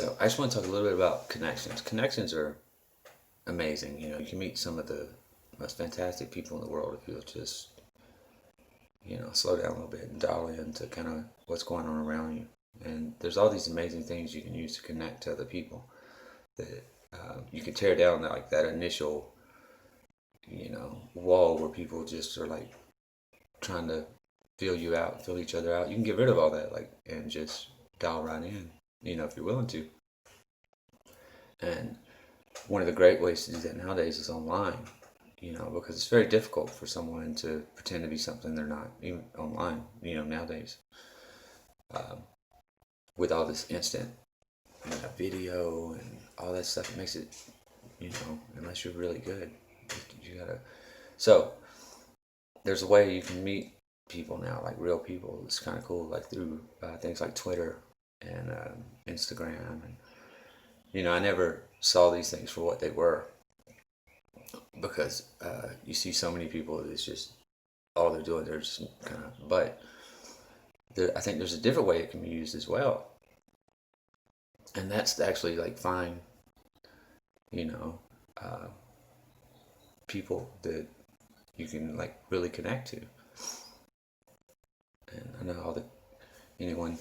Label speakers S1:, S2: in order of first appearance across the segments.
S1: So I just want to talk a little bit about connections. Connections are amazing. You can meet some of the most fantastic people in the world if you'll just, slow down a little bit and dial into kind of what's going on around you. And there's all these amazing things you can use to connect to other people that you can tear down that initial, wall where people just are like trying to feel you out, feel each other out. You can get rid of all that, and just dial right in, if you're willing to. And one of the great ways to do that nowadays is online, because it's very difficult for someone to pretend to be something they're not, even online, nowadays. Um, with all this instant, video and all that stuff, it makes it, unless you're really good, you gotta. So, there's a way you can meet people now, like real people. It's kind of cool, like through things like Twitter and Instagram. And, I never saw these things for what they were because you see so many people, it's just all they're doing, they're just kind of, but I think there's a different way it can be used as well. And that's to actually like find, you know, uh, people that you can like really connect to. And I know anyone,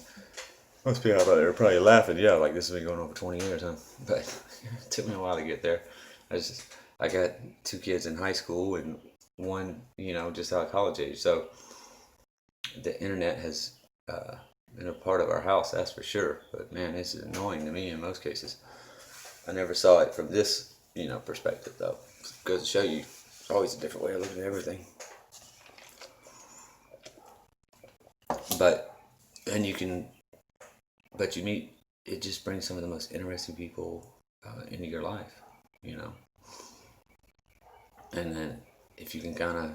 S1: most people out there are probably laughing. Yeah, like this has been going on for 20 years, huh? But it took me a while to get there. I got two kids in high school and one, just out of college age. So the internet has been a part of our house, that's for sure. But man, it's annoying to me in most cases. I never saw it from this, perspective though. It goes to show you, it's always a different way of looking at everything. But, and you can, but you meet, it just brings some of the most interesting people into your life, And then if you can kind of,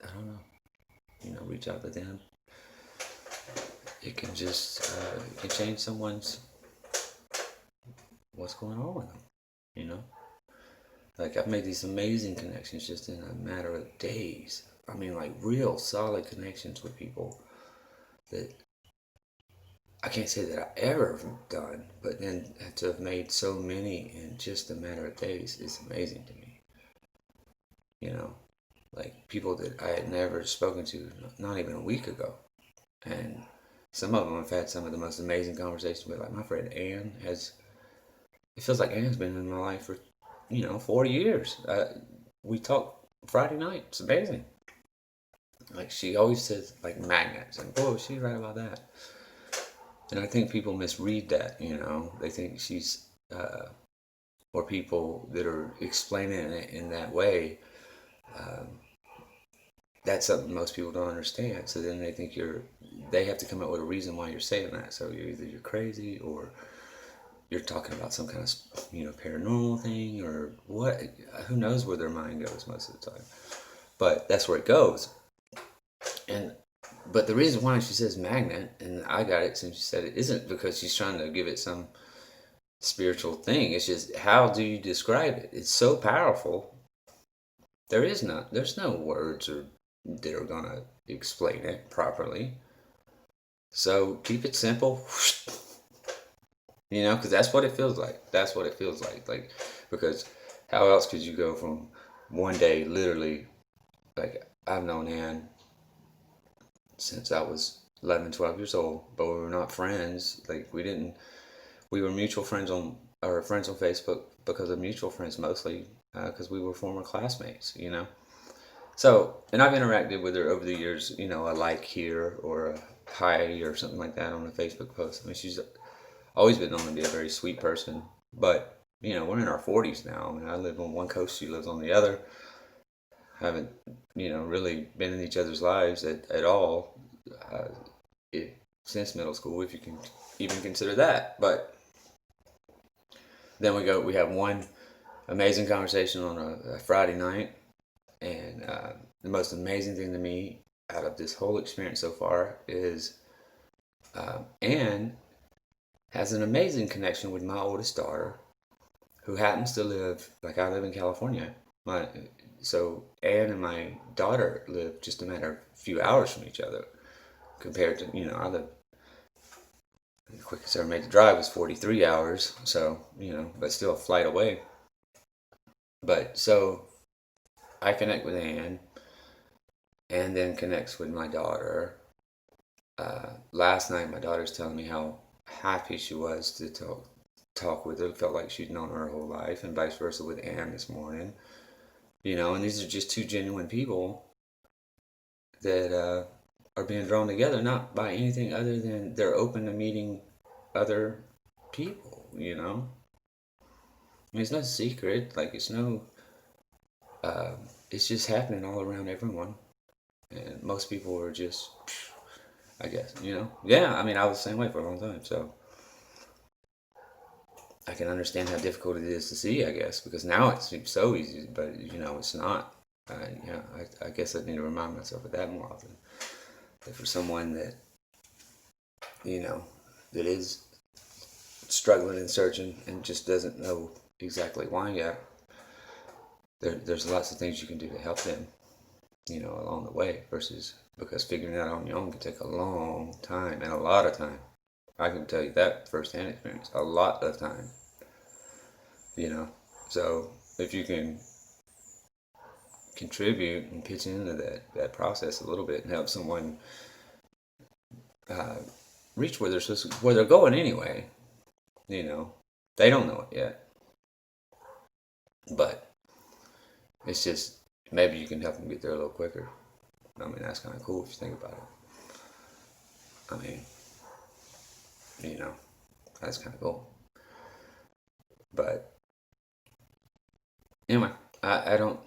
S1: I don't know, reach out to them, it can just, it can change someone's, what's going on with them, Like I've made these amazing connections just in a matter of days. I mean, like real solid connections with people that I can't say that I ever have done, but then to have made so many in just a matter of days is amazing to me. Like people that I had never spoken to, not even a week ago. And some of them I've had some of the most amazing conversations with. Like my friend Ann it feels like Ann's been in my life for, 40 years. We talk Friday night. It's amazing. Like she always says like magnets. And boy, she's right about that. And I think people misread that, They think she's, or people that are explaining it in that way, um, that's something most people don't understand. So then they think they have to come up with a reason why you're saying that. So you're crazy or you're talking about some kind of, paranormal thing or what, who knows where their mind goes most of the time. But that's where it goes. But the reason why she says magnet, and I got it since she said it, isn't because she's trying to give it some spiritual thing. It's just, how do you describe it? It's so powerful. There's no words that are gonna explain it properly. So keep it simple. Because that's what it feels like. That's what it feels like, because how else could you go from one day, literally, like, I've known Ann since I was 11, 12 years old, but we were not friends. Like, we were mutual friends friends on Facebook because of mutual friends mostly, because we were former classmates, So, and I've interacted with her over the years, a like here or a hi or something like that on a Facebook post. I mean, she's always been known to be a very sweet person, but we're in our 40s now. I mean, I live on one coast, she lives on the other. Haven't really been in each other's lives at all uh, since middle school, if you can even consider that. But then we have one amazing conversation on a Friday night, and the most amazing thing to me out of this whole experience so far is Anne has an amazing connection with my oldest daughter, who happens to live, like I live in California. So Anne and my daughter live just a matter of a few hours from each other, compared to, I live quickest I ever made the drive was 43 hours. So, but still a flight away. But so I connect with Ann, and then connects with my daughter. Last night, my daughter's telling me how happy she was to talk with her. It felt like she'd known her whole life, and vice versa with Ann this morning. And these are just two genuine people that are being drawn together, not by anything other than they're open to meeting other people. I mean, it's no secret. Like, it's just happening all around everyone. And most people are just, I guess, Yeah, I mean, I was the same way for a long time, so I can understand how difficult it is to see, I guess, because now it seems so easy, but, it's not. I guess I need to remind myself of that more often. That for someone that, that is struggling and searching and just doesn't know exactly why yet, there's lots of things you can do to help them, along the way, versus because figuring it out on your own can take a long time and a lot of time. I can tell you that firsthand experience, a lot of time, So if you can contribute and pitch into that process a little bit and help someone reach where they're going anyway, they don't know it yet, but it's just maybe you can help them get there a little quicker. I mean, that's kind of cool if you think about it. I mean, that's kind of cool. But anyway, I don't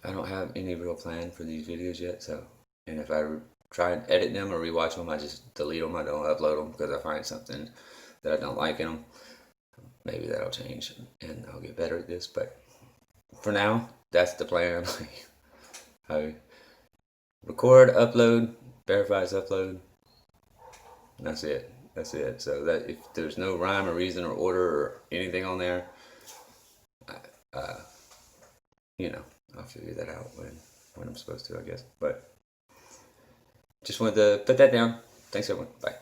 S1: have any real plan for these videos yet. So, and if I try and edit them or rewatch them, I just delete them. I don't upload them because I find something that I don't like in them. Maybe that'll change and I'll get better at this. But for now, that's the plan. I record, upload, verifies upload. And that's it. So that if there's no rhyme or reason or order or anything on there, I'll figure that out when I'm supposed to, I guess. But just wanted to put that down. Thanks, everyone. Bye.